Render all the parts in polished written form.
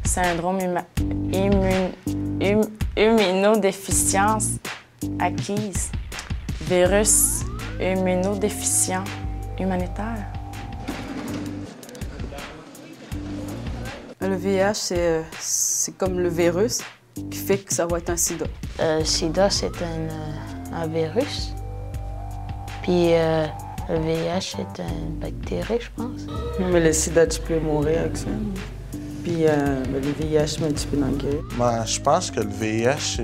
syndrome immunodéficience acquise, virus immunodéficient humanitaire. Le VIH, c'est comme le virus qui fait que ça va être un sida. Sida, c'est un virus. Puis le VIH, c'est une bactérie, je pense. Mais le sida, tu peux mourir avec ça. Puis le VIH, mais tu peux en guérir. Moi, je pense que le VIH,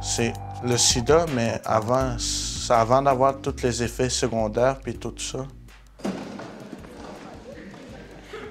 c'est le sida, mais avant d'avoir tous les effets secondaires puis tout ça.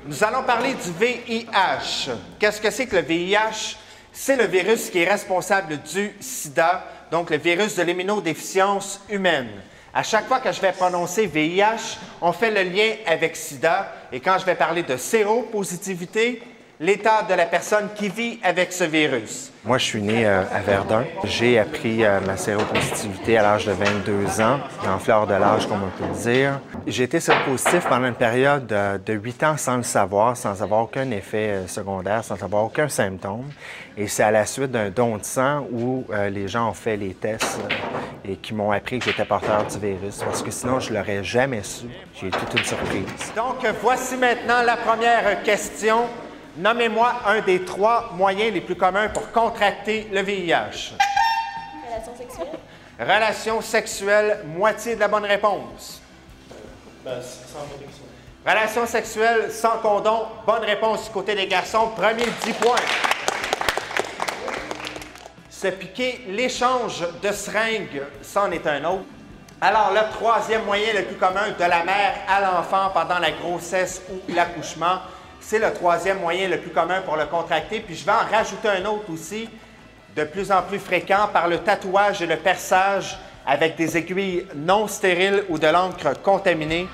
Nous allons parler du VIH. Qu'est-ce que c'est que le VIH? C'est le virus qui est responsable du sida, donc le virus de l'immunodéficience humaine. À chaque fois que je vais prononcer VIH, on fait le lien avec sida. Et quand je vais parler de séropositivité, l'état de la personne qui vit avec ce virus. Moi, je suis né à Verdun. J'ai appris ma séropositivité à l'âge de 22 ans, en fleur de l'âge, comme on peut le dire. J'ai été séropositif pendant une période de 8 ans sans le savoir, sans avoir aucun effet secondaire, sans avoir aucun symptôme. Et c'est à la suite d'un don de sang où les gens ont fait les tests et qui m'ont appris que j'étais porteur du virus, parce que sinon, je ne l'aurais jamais su. J'ai eu toute une surprise. Donc, voici maintenant la première question. Nommez-moi un des 3 moyens les plus communs pour contracter le VIH. Relation sexuelle. Relation sexuelle, moitié de la bonne réponse. Sans protection. Relation sexuelle sans condom, bonne réponse du côté des garçons, premier 10 points. Se piquer, l'échange de seringues, c'en est un autre. Alors, le 3e moyen le plus commun de la mère à l'enfant pendant la grossesse ou l'accouchement, c'est le 3e moyen le plus commun pour le contracter. Puis je vais en rajouter un autre aussi, de plus en plus fréquent, par le tatouage et le perçage avec des aiguilles non stériles ou de l'encre contaminée.